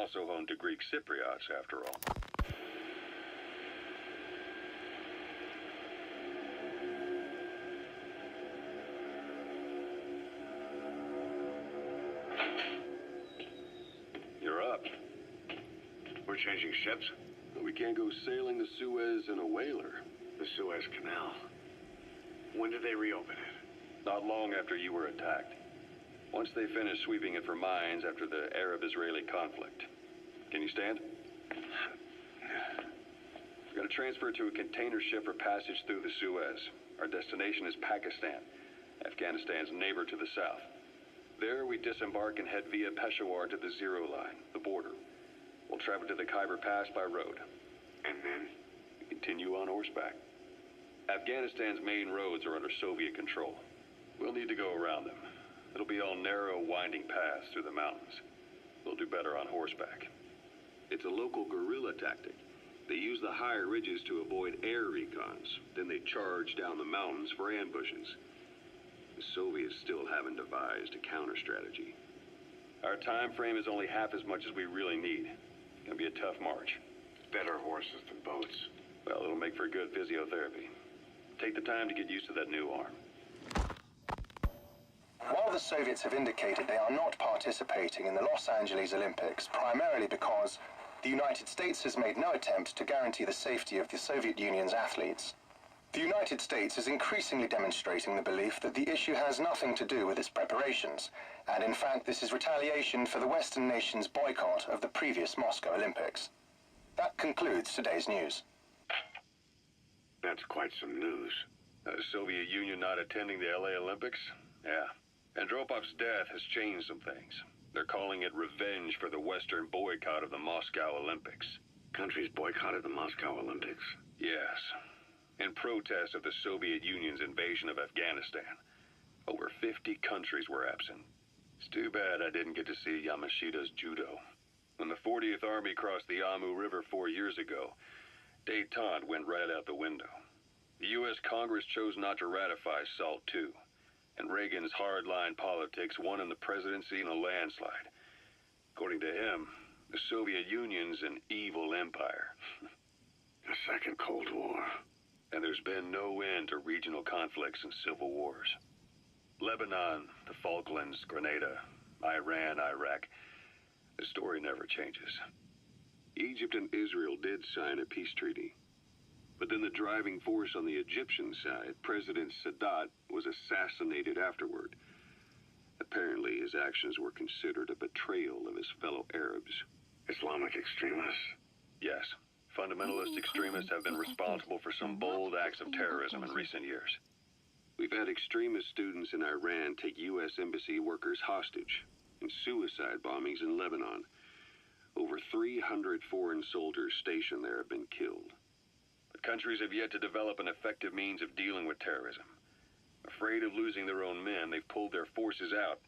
also home to Greek Cypriots, after all. You're up. We're changing ships? We can't go sailing the Suez in a whaler. The Suez Canal. When did they reopen it? Not long after you were attacked. Once they finished sweeping it for mines after the Arab-Israeli conflict. Can you stand? We're going to transfer to a container ship for passage through the Suez. Our destination is Pakistan, Afghanistan's neighbor to the south. There, we disembark and head via Peshawar to the Zero Line, the border. We'll travel to the Khyber Pass by road. And then? We continue on horseback. Afghanistan's main roads are under Soviet control. We'll need to go around them. It'll be all narrow, winding paths through the mountains. We'll do better on horseback. It's a local guerrilla tactic. They use the higher ridges to avoid air recons. Then they charge down the mountains for ambushes. The Soviets still haven't devised a counter-strategy. Our time frame is only half as much as we really need. It's gonna be a tough march. Better horses than boats. Well, it'll make for good physiotherapy. Take the time to get used to that new arm. While the Soviets have indicated they are not participating in the Los Angeles Olympics, primarily because the United States has made no attempt to guarantee the safety of the Soviet Union's athletes, the United States is increasingly demonstrating the belief that the issue has nothing to do with its preparations, and in fact this is retaliation for the Western nations' boycott of the previous Moscow Olympics. That concludes today's news. That's quite some news. The Soviet Union not attending the LA Olympics? Yeah. Andropov's death has changed some things. They're calling it revenge for the Western boycott of the Moscow Olympics. Countries boycotted the Moscow Olympics? Yes. In protest of the Soviet Union's invasion of Afghanistan. Over 50 countries were absent. It's too bad I didn't get to see Yamashita's judo. When the 40th Army crossed the Amu River 4 years ago, détente went right out the window. The U.S. Congress chose not to ratify SALT II, and Reagan's hardline politics won him the presidency in a landslide. According to him, the Soviet Union's an evil empire. A second Cold War. And there's been no end to regional conflicts and civil wars. Lebanon, the Falklands, Grenada, Iran, Iraq. The story never changes. Egypt and Israel did sign a peace treaty. But then the driving force on the Egyptian side, President Sadat, was assassinated afterward. Apparently his actions were considered a betrayal of his fellow Arabs. Islamic extremists? Yes. Fundamentalist extremists have been responsible for some bold acts of terrorism in recent years. We've had extremist students in Iran take U.S. embassy workers hostage, and suicide bombings in Lebanon. Over 300 foreign soldiers stationed there have been killed. But countries have yet to develop an effective means of dealing with terrorism. Afraid of losing their own men, they've pulled their forces out,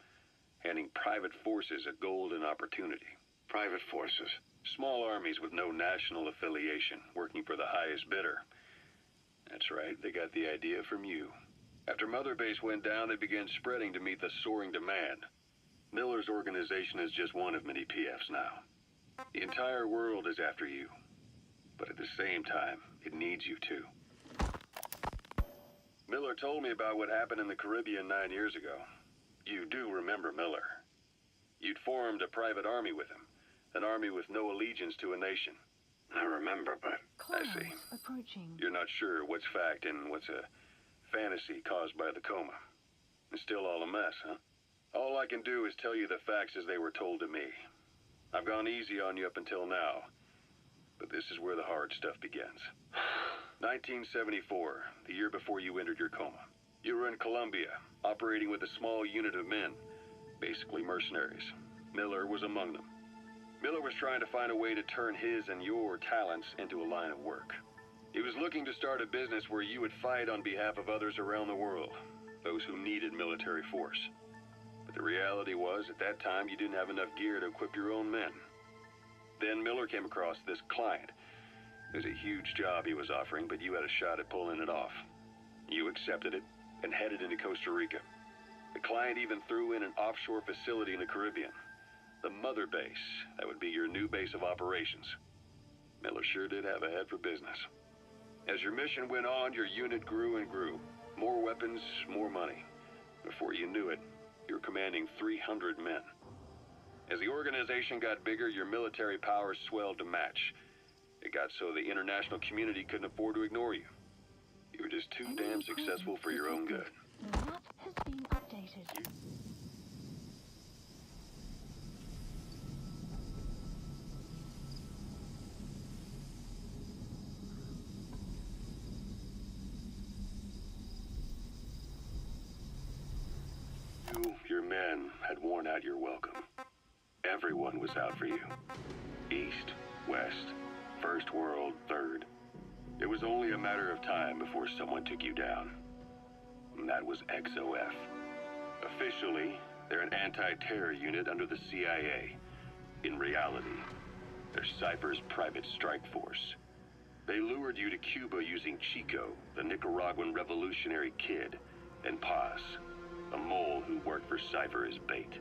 handing private forces a golden opportunity. Private forces? Small armies with no national affiliation, working for the highest bidder. That's right, they got the idea from you. After Mother Base went down, they began spreading to meet the soaring demand. Miller's organization is just one of many PFs now. The entire world is after you. But at the same time, it needs you too. Miller told me about what happened in the Caribbean 9 years ago. You do remember Miller. You'd formed a private army with him. An army with no allegiance to a nation. I remember, but... I see. Approaching. You're not sure what's fact and what's a fantasy caused by the coma. It's still all a mess, huh? All I can do is tell you the facts as they were told to me. I've gone easy on you up until now, but this is where the hard stuff begins. 1974, the year before you entered your coma. You were in Colombia, operating with a small unit of men, basically mercenaries. Miller was among them. Miller was trying to find a way to turn his and your talents into a line of work. He was looking to start a business where you would fight on behalf of others around the world, those who needed military force. But the reality was, at that time, you didn't have enough gear to equip your own men. Then Miller came across this client. It was a huge job he was offering, but you had a shot at pulling it off. You accepted it and headed into Costa Rica. The client even threw in an offshore facility in the Caribbean. The Mother Base. That would be your new base of operations. Miller sure did have a head for business. As your mission went on, your unit grew and grew. More weapons, more money. Before you knew it, you were commanding 300 men. As the organization got bigger, your military powers swelled to match. It got so the international community couldn't afford to ignore you. You were just too damn successful for your own good. The map has been updated. You, your men, had worn out your welcome. Everyone was out for you. East, West, First World, Third. It was only a matter of time before someone took you down. And that was XOF. Officially, they're an anti-terror unit under the CIA. In reality, they're Cypher's private strike force. They lured you to Cuba using Chico, the Nicaraguan revolutionary kid, and Paz, a mole who worked for Cypher as bait.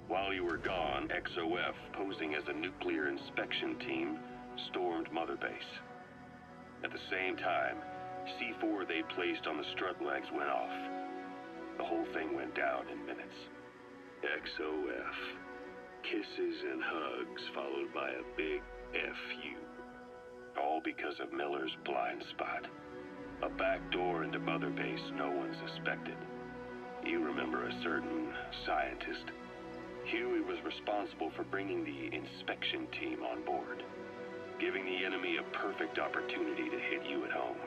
While you were gone, XOF, posing as a nuclear inspection team, stormed Mother Base. At the same time, C4 they placed on the strut legs went off. The whole thing went down in minutes. XOF. Kisses and hugs followed by a big FU. All because of Miller's blind spot. A back door into Mother Base no one suspected. You remember a certain scientist. Huey was responsible for bringing the inspection team on board, giving the enemy a perfect opportunity to hit you at home.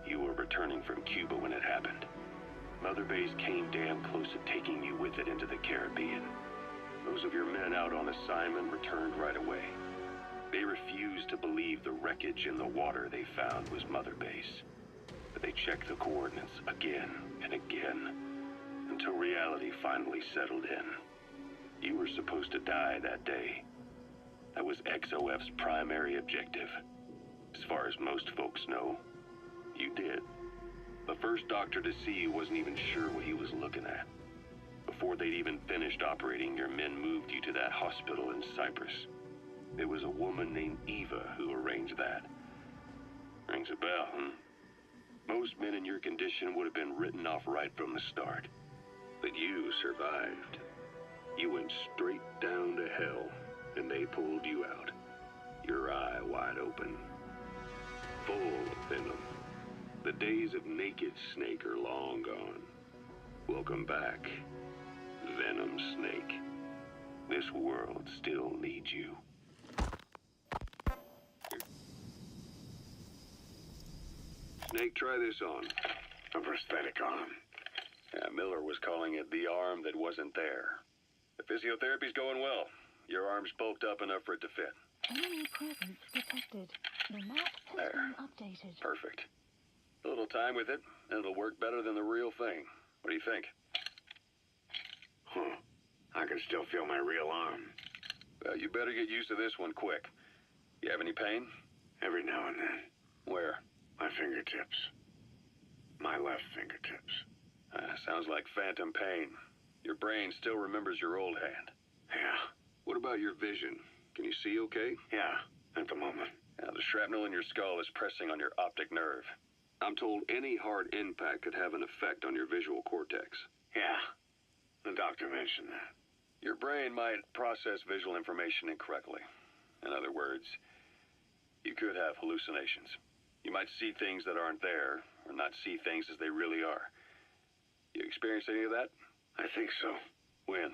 You were returning from Cuba when it happened. Mother Base came damn close to taking you with it into the Caribbean. Those of your men out on assignment returned right away. They refused to believe the wreckage in the water they found was Mother Base. But they checked the coordinates again and again, until reality finally settled in. You were supposed to die that day. That was XOF's primary objective. As far as most folks know, you did. The first doctor to see you wasn't even sure what he was looking at. Before they'd even finished operating, your men moved you to that hospital in Cyprus. It was a woman named Eva who arranged that. Rings a bell, huh? Most men in your condition would have been written off right from the start. But you survived. You went straight down to hell, and they pulled you out. Your eye wide open. Full of venom. The days of naked Snake are long gone. Welcome back, Venom Snake. This world still needs you. Snake, try this on. A prosthetic arm. Yeah, Miller was calling it the arm that wasn't there. The physiotherapy's going well. Your arm's bulked up enough for it to fit. Enemy presence detected. The map has been updated. Perfect. A little time with it, and it'll work better than the real thing. What do you think? Huh. I can still feel my real arm. Well, you better get used to this one quick. You have any pain? Every now and then. Where? My fingertips. My left fingertips. Sounds like phantom pain. Your brain still remembers your old hand. Yeah. What about your vision? Can you see okay? Yeah, at the moment. Now, the shrapnel in your skull is pressing on your optic nerve. I'm told any hard impact could have an effect on your visual cortex. Yeah. The doctor mentioned that. Your brain might process visual information incorrectly. In other words, you could have hallucinations. You might see things that aren't there, or not see things as they really are. You experience any of that? I think so. When?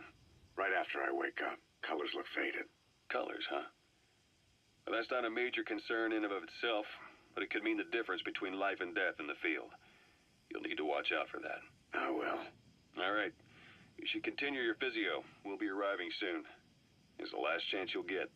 Right after I wake up. Colors look faded. Colors, huh? Well, that's not a major concern in and of itself, but it could mean the difference between life and death in the field. You'll need to watch out for that. I will. All right. You should continue your physio. We'll be arriving soon. It's the last chance you'll get.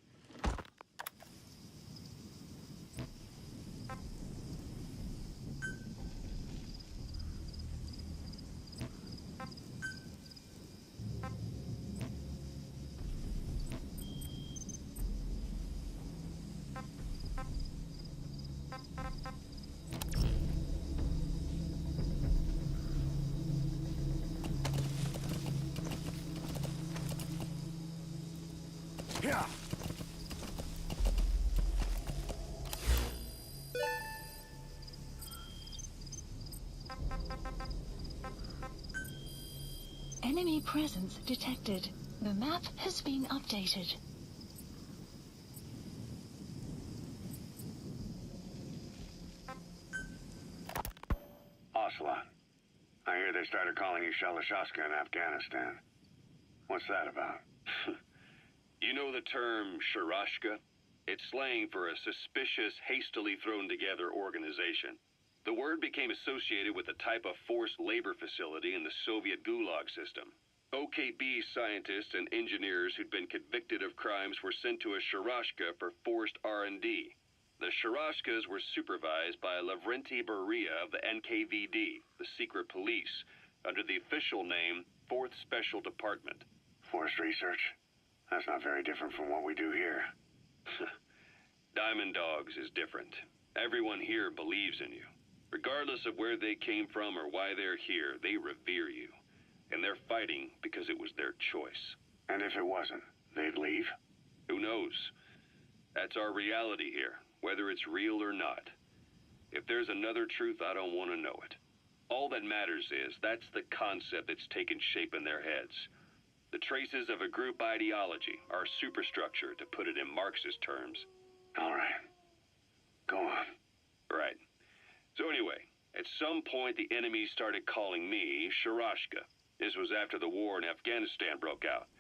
Enemy presence detected. The map has been updated. Ocelot. I hear they started calling you Shalashaska in Afghanistan. What's that about? You know the term Sharashka? It's slang for a suspicious, hastily thrown together organization. The word became associated with a type of forced labor facility in the Soviet Gulag system. OKB scientists and engineers who'd been convicted of crimes were sent to a Sharashka for forced R&D. The Sharashkas were supervised by Lavrenti Beria of the NKVD, the secret police, under the official name 4th Special Department. Forced research? That's not very different from what we do here. Diamond Dogs is different. Everyone here believes in you. Regardless of where they came from or why they're here, they revere you. And they're fighting because it was their choice. And if it wasn't, they'd leave? Who knows? That's our reality here, whether it's real or not. If there's another truth, I don't want to know it. All that matters is that's the concept that's taken shape in their heads. The traces of a group ideology, our superstructure, to put it in Marxist terms. All right. Go on. Right. So anyway, at some point the enemy started calling me Sharashka. This was after the war in Afghanistan broke out.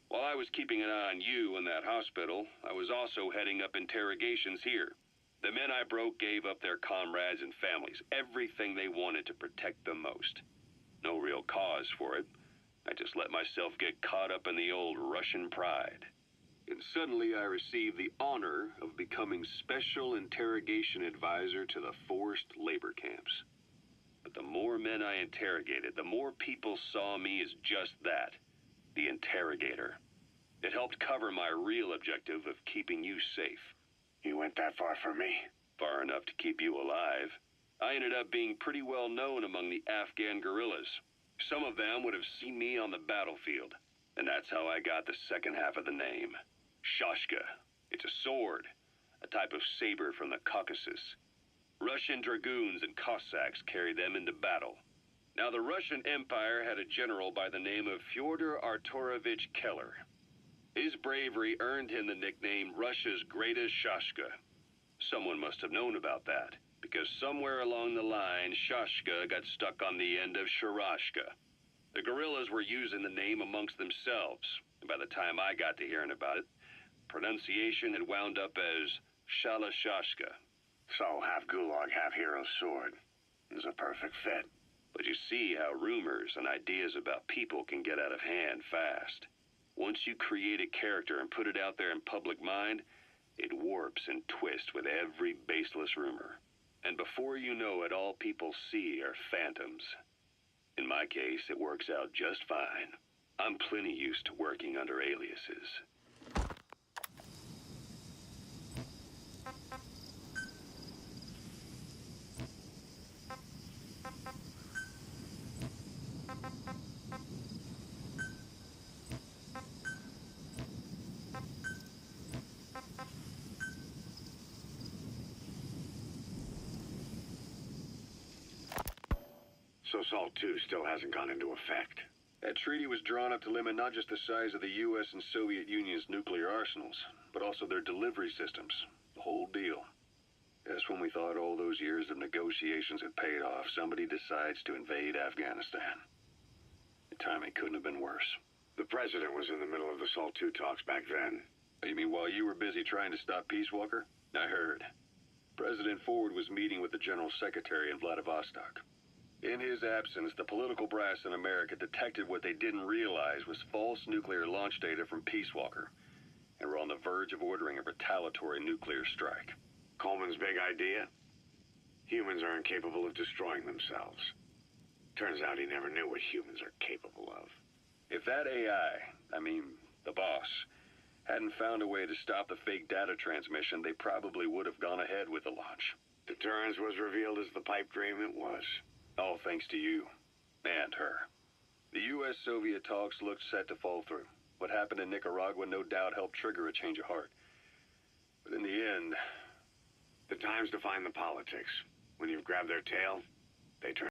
While I was keeping an eye on you in that hospital, I was also heading up interrogations here. The men I broke gave up their comrades and families, everything they wanted to protect them most. No real cause for it. I just let myself get caught up in the old Russian pride. And suddenly I received the honor of becoming Special Interrogation Advisor to the forced labor camps. But the more men I interrogated, the more people saw me as just that, the interrogator. It helped cover my real objective of keeping you safe. You went that far for me? Far enough to keep you alive. I ended up being pretty well known among the Afghan guerrillas. Some of them would have seen me on the battlefield, and that's how I got the second half of the name. Shashka. It's a sword, a type of saber from the Caucasus. Russian dragoons and Cossacks carried them into battle. Now, the Russian Empire had a general by the name of Fyodor Arturovich Keller. His bravery earned him the nickname Russia's Greatest Shashka. Someone must have known about that, because somewhere along the line, Shashka got stuck on the end of Sharashka. The guerrillas were using the name amongst themselves, and by the time I got to hearing about it, pronunciation had wound up as Shalashashka. So, half Gulag, half hero sword. Is a perfect fit. But you see how rumors and ideas about people can get out of hand fast. Once you create a character and put it out there in public mind, it warps and twists with every baseless rumor. And before you know it, all people see are phantoms. In my case, it works out just fine. I'm plenty used to working under aliases. So SALT II still hasn't gone into effect? That treaty was drawn up to limit not just the size of the U.S. and Soviet Union's nuclear arsenals, but also their delivery systems. The whole deal. That's when we thought all those years of negotiations had paid off. Somebody decides to invade Afghanistan. The timing couldn't have been worse. The president was in the middle of the SALT II talks back then. You mean while you were busy trying to stop Peace Walker? I heard. President Ford was meeting with the General Secretary in Vladivostok. In his absence, the political brass in America detected what they didn't realize was false nuclear launch data from Peace Walker, and were on the verge of ordering a retaliatory nuclear strike. Coleman's big idea? Humans are incapable of destroying themselves. Turns out he never knew what humans are capable of. If that AI, the boss, hadn't found a way to stop the fake data transmission, they probably would have gone ahead with the launch. Deterrence was revealed as the pipe dream it was. All thanks to you. And her. The U.S.-Soviet talks looked set to fall through. What happened in Nicaragua no doubt helped trigger a change of heart. But in the end... The time's define the politics. When you've grabbed their tail, they turn